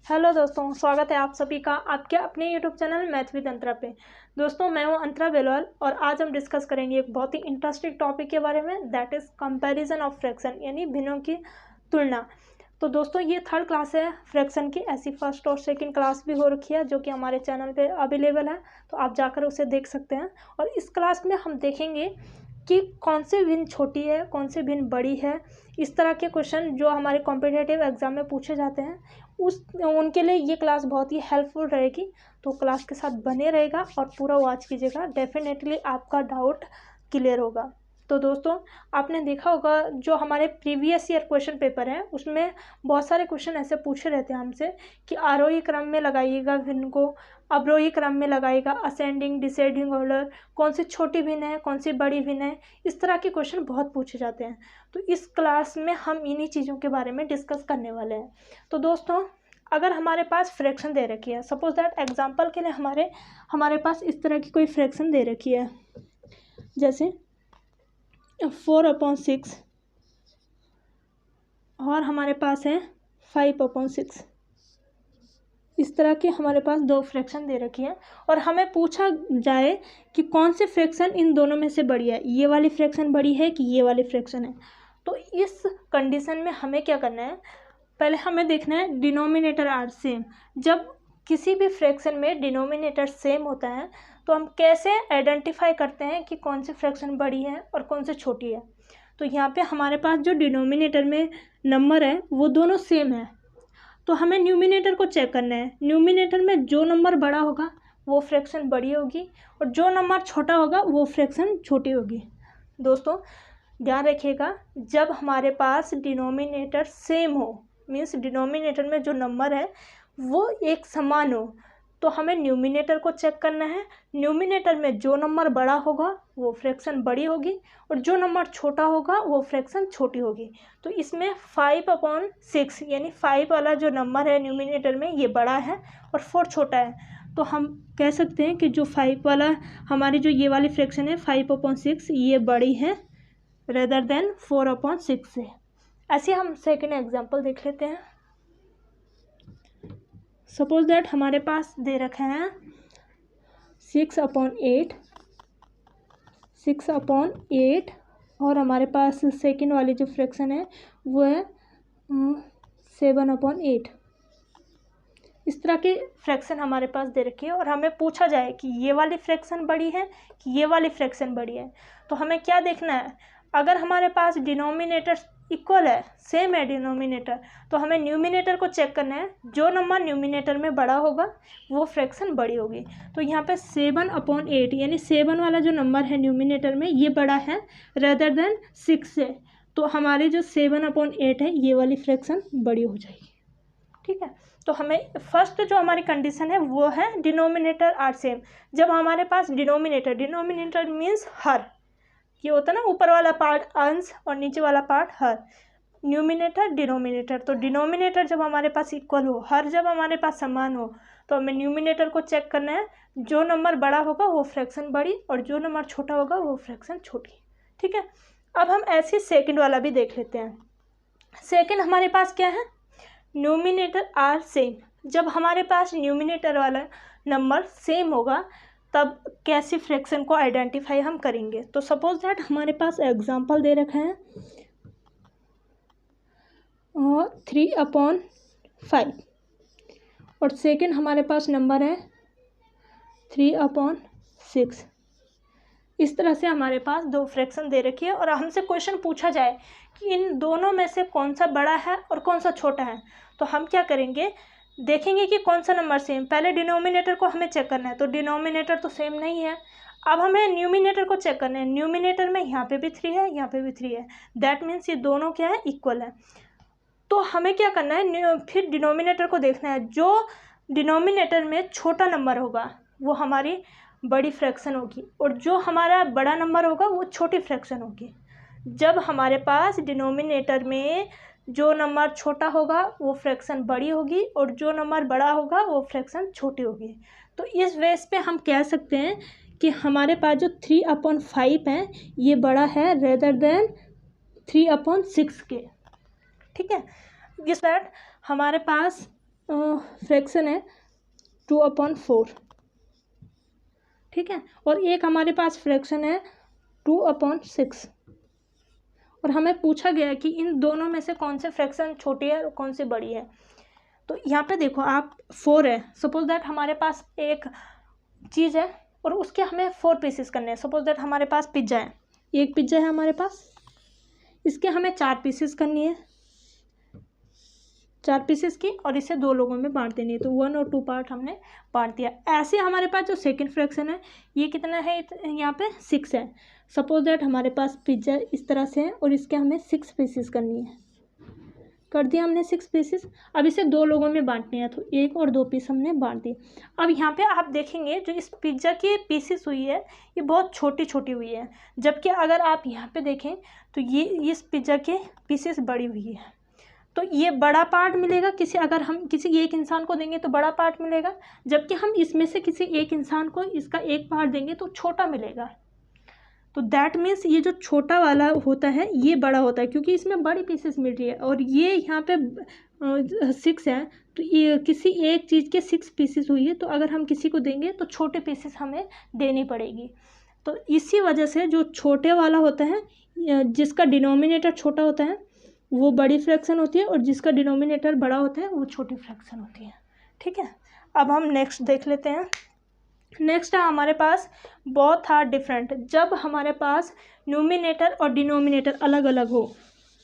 Hello दोस्तों, स्वागत है आप सभी का आपके अपने यूट्यूब चैनल मैथ विद अंतरा पे। दोस्तों, मैं हूं अंतरा बेलवाल और आज हम डिस्कस करेंगे एक बहुत ही इंटरेस्टिंग टॉपिक के बारे में, that is comparison of fraction, यानी भिन्नों की तुलना। तो दोस्तों, ये थर्ड क्लास है फ्रैक्शन की। ऐसी फर्स्ट और सेकंड क्लास भी हो रखी है जो कि हमारे चैनल पे अवेलेबल है, तो आप जाकर उसे देख सकते हैं। और इस क्लास में हम देखेंगे कि कौन से भिन्न छोटी है, कौन से भिन्न बड़ी है। इस तरह के क्वेश्चन जो हमारे कॉम्पिटिटिव एग्जाम में पूछे जाते हैं उनके लिए ये क्लास बहुत ही हेल्पफुल रहेगी। तो क्लास के साथ बने रहेगा और पूरा वॉच कीजिएगा, डेफिनेटली आपका डाउट क्लियर होगा। तो दोस्तों, आपने देखा होगा जो हमारे प्रीवियस ईयर क्वेश्चन पेपर है उसमें बहुत सारे क्वेश्चन ऐसे पूछे रहते हैं हमसे कि आरोही क्रम में लगाइएगा भिन्न को, अवरोही क्रम में लगाइएगा, असेंडिंग डिसेंडिंग ऑर्डर, कौन सी छोटी भिन्न है, कौन सी बड़ी भिन्न है। इस तरह के क्वेश्चन बहुत पूछे जाते हैं। तो इस क्लास में हम इन्हीं चीज़ों के बारे में डिस्कस करने वाले हैं। तो दोस्तों, अगर हमारे पास फ्रैक्शन दे रखी है, सपोज दैट एग्जांपल के लिए हमारे पास इस तरह की कोई फ्रैक्शन दे रखी है, जैसे 4/6 और हमारे पास है 5/6। इस तरह के हमारे पास दो फ्रैक्शन दे रखी है और हमें पूछा जाए कि कौन से फ्रैक्शन इन दोनों में से बड़ी है, ये वाली फ्रैक्शन बड़ी है कि ये वाली फ्रैक्शन है। तो इस कंडीशन में हमें क्या करना है, पहले हमें देखना है डिनोमिनेटर आर सेम। जब किसी भी फ्रैक्शन में डिनोमिनेटर सेम होता है तो हम कैसे आइडेंटिफाई करते हैं कि कौन सी फ्रैक्शन बड़ी है और कौन सी छोटी है। तो यहाँ पे हमारे पास जो डिनोमिनेटर में नंबर है वो दोनों सेम है, तो हमें न्यूमिनेटर को चेक करना है। न्यूमिनेटर में जो नंबर बड़ा होगा वो फ्रैक्शन बड़ी होगी और जो नंबर छोटा होगा वो फ्रैक्शन छोटी होगी। दोस्तों, ध्यान रखिएगा, जब हमारे पास डिनोमिनेटर सेम हो, मीन्स डिनोमिनेटर में जो नंबर है वो एक समान हो, तो हमें न्यूमिनेटर को चेक करना है। न्यूमिनेटर में जो नंबर बड़ा होगा वो फ्रैक्शन बड़ी होगी और जो नंबर छोटा होगा वो फ्रैक्शन छोटी होगी। तो इसमें 5/6 यानी 5 वाला जो नंबर है न्यूमिनेटर में ये बड़ा है और 4 छोटा है। तो हम कह सकते हैं कि जो 5 वाला हमारी जो ये वाली फ्रैक्शन है 5/6 ये बड़ी है रेदर देन 4/6 से। ऐसे हम सेकेंड एग्जाम्पल देख लेते हैं। सपोज दैट हमारे पास दे रखे हैं 6/8 और हमारे पास सेकेंड वाली जो फ्रैक्शन है वो है 7/8। इस तरह की फ्रैक्शन हमारे पास दे रखी है और हमें पूछा जाए कि ये वाली फ्रैक्शन बड़ी है कि ये वाली फ्रैक्शन बड़ी है। तो हमें क्या देखना है, अगर हमारे पास डिनोमिनेटर इक्वल है, सेम है डिनोमिनेटर, तो हमें न्यूमिनेटर को चेक करना है। जो नंबर न्यूमिनेटर में बड़ा होगा वो फ्रैक्शन बड़ी होगी। तो यहाँ पे 7/8 यानी 7 वाला जो नंबर है न्यूमिनेटर में ये बड़ा है रेदर देन 6 से, तो हमारी जो 7/8 है ये वाली फ्रैक्शन बड़ी हो जाएगी। ठीक है, तो हमें फर्स्ट जो हमारी कंडीशन है वो है डिनोमिनेटर आर सेम। जब हमारे पास डिनोमिनेटर मीन्स हर, ये होता है ना ऊपर वाला पार्ट अंश और नीचे वाला पार्ट हर, न्यूमिनेटर डिनोमिनेटर। तो डिनोमिनेटर जब हमारे पास इक्वल हो, हर जब हमारे पास समान हो, तो हमें न्यूमिनेटर को चेक करना है। जो नंबर बड़ा होगा वो फ्रैक्शन बड़ी और जो नंबर छोटा होगा वो फ्रैक्शन छोटी। ठीक है, अब हम ऐसे सेकंड वाला भी देख लेते हैं। सेकंड हमारे पास क्या है, न्यूमिनेटर आर सेम। जब हमारे पास न्यूमिनेटर वाला नंबर सेम होगा तब कैसे फ्रैक्शन को आइडेंटिफाई हम करेंगे। तो सपोज दैट हमारे पास एग्जांपल दे रखा है 3/5 और सेकंड हमारे पास नंबर है 3/6। इस तरह से हमारे पास दो फ्रैक्शन दे रखी है और हमसे क्वेश्चन पूछा जाए कि इन दोनों में से कौन सा बड़ा है और कौन सा छोटा है, तो हम क्या करेंगे, देखेंगे कि कौन सा नंबर सेम। पहले डिनोमिनेटर को हमें चेक करना है, तो डिनोमिनेटर तो सेम नहीं है। अब हमें न्यूमिनेटर को चेक करना है। न्यूमिनेटर में यहाँ पे भी 3 है, यहाँ पे भी 3 है, दैट मीन्स ये दोनों क्या है, इक्वल है। तो हमें क्या करना है, फिर डिनोमिनेटर को देखना है। जो डिनोमिनेटर में छोटा नंबर होगा वो हमारी बड़ी फ्रैक्शन होगी और जो हमारा बड़ा नंबर होगा वो छोटी फ्रैक्शन होगी। जब हमारे पास डिनोमिनेटर में जो नंबर छोटा होगा वो फ्रैक्शन बड़ी होगी और जो नंबर बड़ा होगा वो फ्रैक्शन छोटी होगी। तो इस बेस पे हम कह सकते हैं कि हमारे पास जो 3/5 है ये बड़ा है रेदर देन 3/6 के। ठीक है, इस दैट हमारे पास फ्रैक्शन है 2/4, ठीक है। और एक हमारे पास फ्रैक्शन है 2/6, और हमें पूछा गया है कि इन दोनों में से कौन से फ्रैक्शन छोटी है और कौन सी बड़ी है। तो यहाँ पे देखो आप 4 है, सपोज दैट हमारे पास एक चीज़ है और उसके हमें 4 पीसेस करने हैं। सपोज दैट हमारे पास पिज्ज़ा है, एक पिज्ज़ा है हमारे पास, इसके हमें 4 पीसेस करनी है, 4 पीसेस की, और इसे 2 लोगों में बांट देनी है। तो 1 और 2 पार्ट हमने बांट दिया। ऐसे हमारे पास जो सेकंड फ्रैक्शन है ये कितना है, यहाँ पे 6 है। सपोज दैट हमारे पास पिज्ज़ा इस तरह से है और इसके हमें 6 पीसेस करनी है, कर दिया हमने 6 पीसेस। अब इसे 2 लोगों में बांटने हैं, तो 1 और 2 पीस हमने बांट दिए। अब यहाँ पे आप देखेंगे जो इस पिज्ज़ा की पीसेस हुई है ये बहुत छोटी छोटी हुई है, जबकि अगर आप यहाँ पे देखें तो ये इस पिज्ज़ा के पीसेस बड़ी हुई है। तो ये बड़ा पार्ट मिलेगा अगर हम किसी एक इंसान को देंगे तो बड़ा पार्ट मिलेगा, जबकि हम इसमें से किसी एक इंसान को इसका एक पार्ट देंगे तो छोटा मिलेगा। तो दैट मीन्स ये जो छोटा वाला होता है ये बड़ा होता है, क्योंकि इसमें बड़ी पीसेस मिल रही है। और ये यहाँ पे 6 है, तो ये किसी एक चीज़ के 6 पीसेस हुई है, तो अगर हम किसी को देंगे तो छोटे पीसेस हमें देनी पड़ेगी। तो इसी वजह से जो छोटे वाला होता है, जिसका डिनोमिनेटर छोटा होता है वो बड़ी फ्रैक्शन होती है, और जिसका डिनोमिनेटर बड़ा होता है वो छोटी फ्रैक्शन होती है, ठीक है। अब हम नेक्स्ट देख लेते हैं। नेक्स्ट है हमारे पास बोथ आर डिफरेंट। जब हमारे पास न्यूमिनेटर और डिनोमिनेटर अलग अलग हो,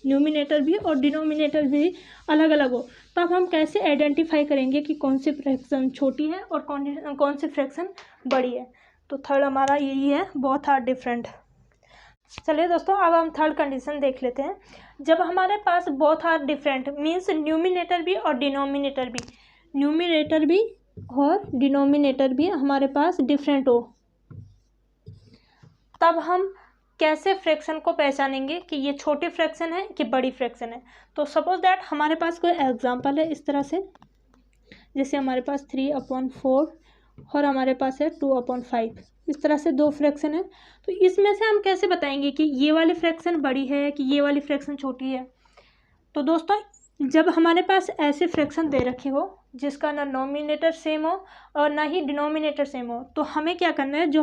न्यूमिनेटर भी और डिनोमिनेटर भी अलग अलग हो, तब हम कैसे आइडेंटिफाई करेंगे कि कौन सी फ्रैक्शन छोटी है और कौन सी फ्रैक्शन बड़ी है। तो थर्ड हमारा यही है, बोथ आर डिफरेंट। चलिए दोस्तों अब हम थर्ड कंडीशन देख लेते हैं। जब हमारे पास both are different means numerator भी और डिनोमिनेटर भी हमारे पास डिफरेंट हो, तब हम कैसे फ्रैक्शन को पहचानेंगे कि ये छोटी फ्रैक्शन है कि बड़ी फ्रैक्शन है। तो सपोज दैट हमारे पास कोई एग्जांपल है इस तरह से, जैसे हमारे पास 3/4 और हमारे पास है 2/5, इस तरह से 2 फ्रैक्शन है। तो इसमें से हम कैसे बताएंगे कि ये वाली फ्रैक्शन बड़ी है कि ये वाली फ्रैक्शन छोटी है। तो दोस्तों जब हमारे पास ऐसे फ्रैक्शन दे रखे हो जिसका ना नोमिनेटर सेम हो और ना ही डिनोमिनेटर सेम हो, तो हमें क्या करना है, जो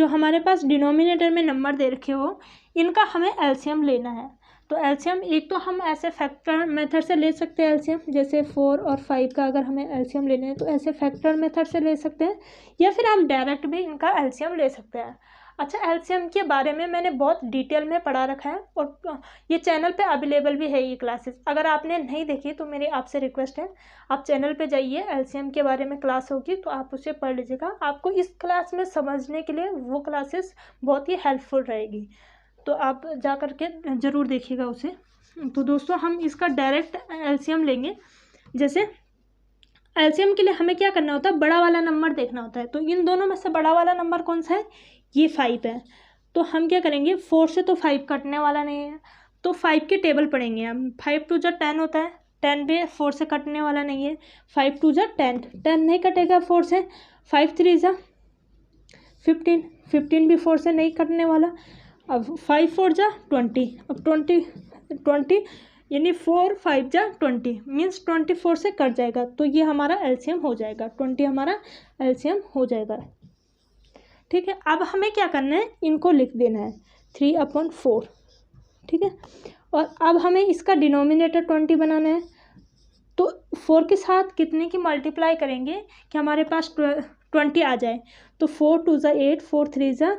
हमारे पास डिनोमिनेटर में नंबर दे रखे हो इनका हमें एलसीएम लेना है। तो एलसीएम एक तो हम ऐसे फैक्टर मेथड से ले सकते हैं एलसीएम, जैसे 4 और 5 का अगर हमें एलसीएम लेना है तो ऐसे फैक्टर मेथड से ले सकते हैं, या फिर हम डायरेक्ट भी इनका एलसीएम ले सकते हैं। अच्छा, एलसीएम के बारे में मैंने बहुत डिटेल में पढ़ा रखा है और ये चैनल पे अवेलेबल भी है ये क्लासेस। अगर आपने नहीं देखी तो मेरी आपसे रिक्वेस्ट है आप चैनल पे जाइए, एलसीएम के बारे में क्लास होगी तो आप उसे पढ़ लीजिएगा। आपको इस क्लास में समझने के लिए वो क्लासेस बहुत ही हेल्पफुल रहेगी, तो आप जा कर के ज़रूर देखिएगा उसे। तो दोस्तों हम इसका डायरेक्ट एलसीएम लेंगे। जैसे एलसीएम के लिए हमें क्या करना होता है, बड़ा वाला नंबर देखना होता है। तो इन दोनों में से बड़ा वाला नंबर कौन सा है, ये 5 है। तो हम क्या करेंगे, 4 से तो 5 कटने वाला नहीं है, तो 5 के टेबल पढ़ेंगे हम। 5 2 जा 10 होता है, 10 भी 4 से कटने वाला नहीं है। 5 2 जा 10, 10 नहीं कटेगा 4 से। 5 3 जा 15, 15 भी 4 से नहीं कटने वाला। अब 5 4 जा 20, अब 20 यानी 4 5 जा 20 मीन्स 24 से कट जाएगा, तो ये हमारा एलसीएम हो जाएगा, 20 हमारा एलसीएम हो जाएगा, ठीक है। अब हमें क्या करना है, इनको लिख देना है 3/4, ठीक है। और अब हमें इसका डिनोमिनेटर 20 बनाना है, तो 4 के साथ कितने की मल्टीप्लाई करेंगे कि हमारे पास 20 आ जाए। तो 4 2 जा 8, 4 3 जा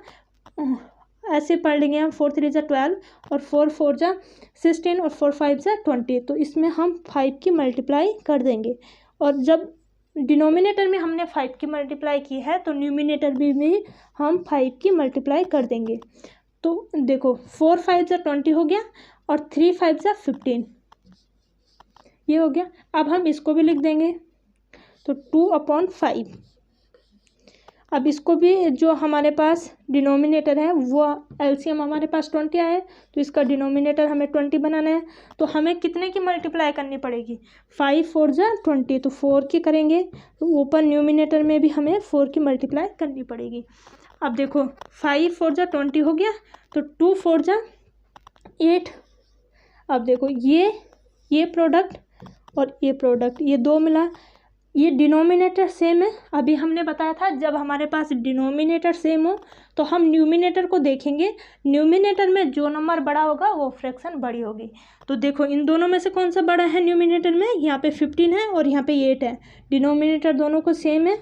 ऐसे पढ़ लेंगे हम, 4 3 जा 12 और 4 4 जा 16 और 4 5 जा 20। तो इसमें हम 5 की मल्टीप्लाई कर देंगे, और जब डिनोमिनेटर में हमने 5 की मल्टीप्लाई की है तो न्यूमिनेटर भी हम 5 की मल्टीप्लाई कर देंगे। तो देखो 4 5 जा 20 हो गया और 3 5 जा 15, ये हो गया। अब हम इसको भी लिख देंगे, तो 2/5। अब इसको भी जो हमारे पास डिनोमिनेटर है वो एलसीएम हमारे पास 20 आया है, तो इसका डिनोमिनेटर हमें 20 बनाना है। तो हमें कितने की मल्टीप्लाई करनी पड़ेगी, 5 4 जा 20, तो 4 की करेंगे, तो ऊपर न्यूमिनेटर में भी हमें 4 की मल्टीप्लाई करनी पड़ेगी। अब देखो 5 4 जा 20 हो गया, तो 2 4 जा 8। अब देखो ये प्रोडक्ट और ये प्रोडक्ट, ये 2 मिला, ये डिनोमिनेटर सेम है। अभी हमने बताया था जब हमारे पास डिनोमिनेटर सेम हो तो हम न्यूमिनेटर को देखेंगे, न्यूमिनेटर में जो नंबर बड़ा होगा वो फ्रैक्शन बड़ी होगी। तो देखो इन दोनों में से कौन सा बड़ा है न्यूमिनेटर में, यहाँ पे 15 है और यहाँ पे 8 है, डिनोमिनेटर दोनों को सेम है,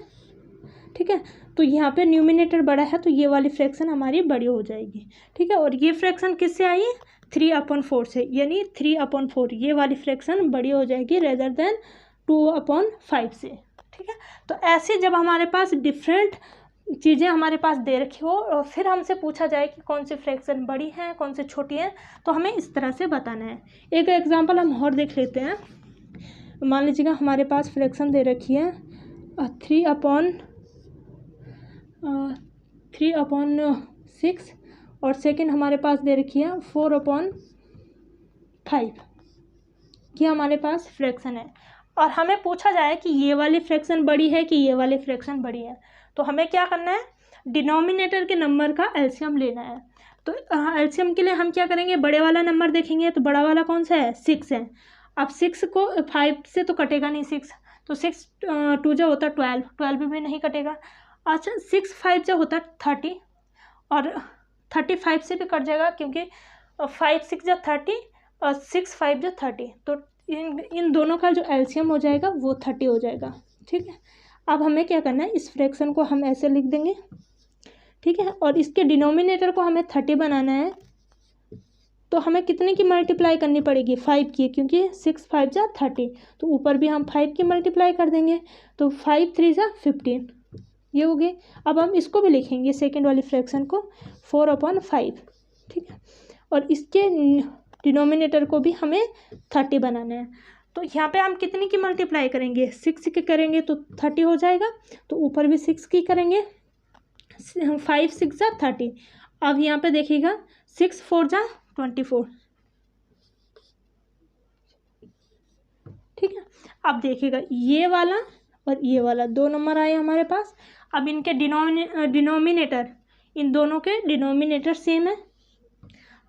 ठीक है। तो यहाँ पे न्यूमिनेटर बड़ा है तो ये वाली फ्रैक्शन हमारी बड़ी हो जाएगी, ठीक है। और ये फ्रैक्शन किससे आई है, 3/4 से, यानी 3/4 ये वाली फ्रैक्शन बड़ी हो जाएगी रेदर देन 2/5 से, ठीक है। तो ऐसे जब हमारे पास डिफरेंट चीज़ें हमारे पास दे रखी हो और फिर हमसे पूछा जाए कि कौन सी फ्रैक्शन बड़ी हैं कौन सी छोटी हैं, तो हमें इस तरह से बताना है। एक एग्जांपल हम और देख लेते हैं। मान लीजिएगा हमारे पास फ्रैक्शन दे रखी है 3/6 और सेकंड हमारे पास दे रखी है 4/5। ये हमारे पास फ्रैक्शन है और हमें पूछा जाए कि ये वाली फ्रैक्शन बड़ी है कि ये वाली फ्रैक्शन बड़ी है, तो हमें क्या करना है, डिनोमिनेटर के नंबर का एलसीएम लेना है। तो एलसीएम के लिए हम क्या करेंगे, बड़े वाला नंबर देखेंगे, तो बड़ा वाला कौन सा है, 6 है। अब 6 को 5 से तो कटेगा नहीं 6, तो 6 2 जो होता है 12 भी नहीं कटेगा। अच्छा 6 5 जो होता है 30 और 35 से भी कट जाएगा क्योंकि 5 6 जो 30 और 6 5 जो 30, तो इन दोनों का जो एलसीएम हो जाएगा वो 30 हो जाएगा, ठीक है। अब हमें क्या करना है, इस फ्रैक्शन को हम ऐसे लिख देंगे, ठीक है। और इसके डिनोमिनेटर को हमें 30 बनाना है, तो हमें कितने की मल्टीप्लाई करनी पड़ेगी, 5 की, क्योंकि 6 5 जा 30, तो ऊपर भी हम 5 की मल्टीप्लाई कर देंगे, तो 5 3 जा 15, ये हो गए। अब हम इसको भी लिखेंगे सेकेंड वाली फ्रैक्शन को 4/5, ठीक है। और इसके डिनोमिनेटर को भी हमें 30 बनाना है, तो यहाँ पे हम कितनी की मल्टीप्लाई करेंगे, 6 की करेंगे तो 30 हो जाएगा, तो ऊपर भी 6 की करेंगे, 5 6 जा 30। अब यहाँ पे देखिएगा 6 4 जा 24, ठीक है। अब देखिएगा ये वाला और ये वाला 2 नंबर आए हमारे पास। अब इनके डिनोमिनेटर, इन दोनों के डिनोमिनेटर सेम है,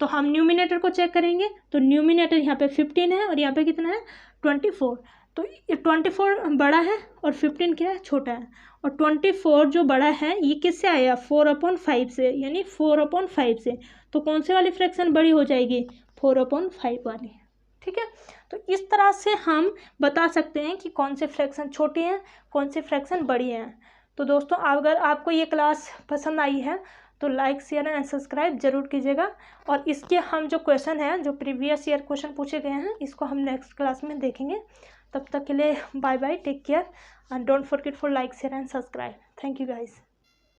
तो हम न्यूमिनेटर को चेक करेंगे, तो न्यूमिनेटर यहाँ पे 15 है और यहाँ पे कितना है 24, तो 24 बड़ा है और 15 क्या है, छोटा है। और 24 जो बड़ा है ये किससे आया, 4/5 से, यानी 4/5 से, तो कौन से वाली फ्रैक्शन बड़ी हो जाएगी, 4/5 वाली, ठीक है। तो इस तरह से हम बता सकते हैं कि कौन से फ्रैक्शन छोटी हैं कौन से फ्रैक्शन बड़ी हैं। तो दोस्तों अगर आपको ये क्लास पसंद आई है तो लाइक शेयर एंड सब्सक्राइब जरूर कीजिएगा। और इसके हम जो क्वेश्चन हैं, जो प्रीवियस ईयर क्वेश्चन पूछे गए हैं, इसको हम नेक्स्ट क्लास में देखेंगे। तब तक के लिए bye bye, take care and don't forget for like share and subscribe. Thank you guys.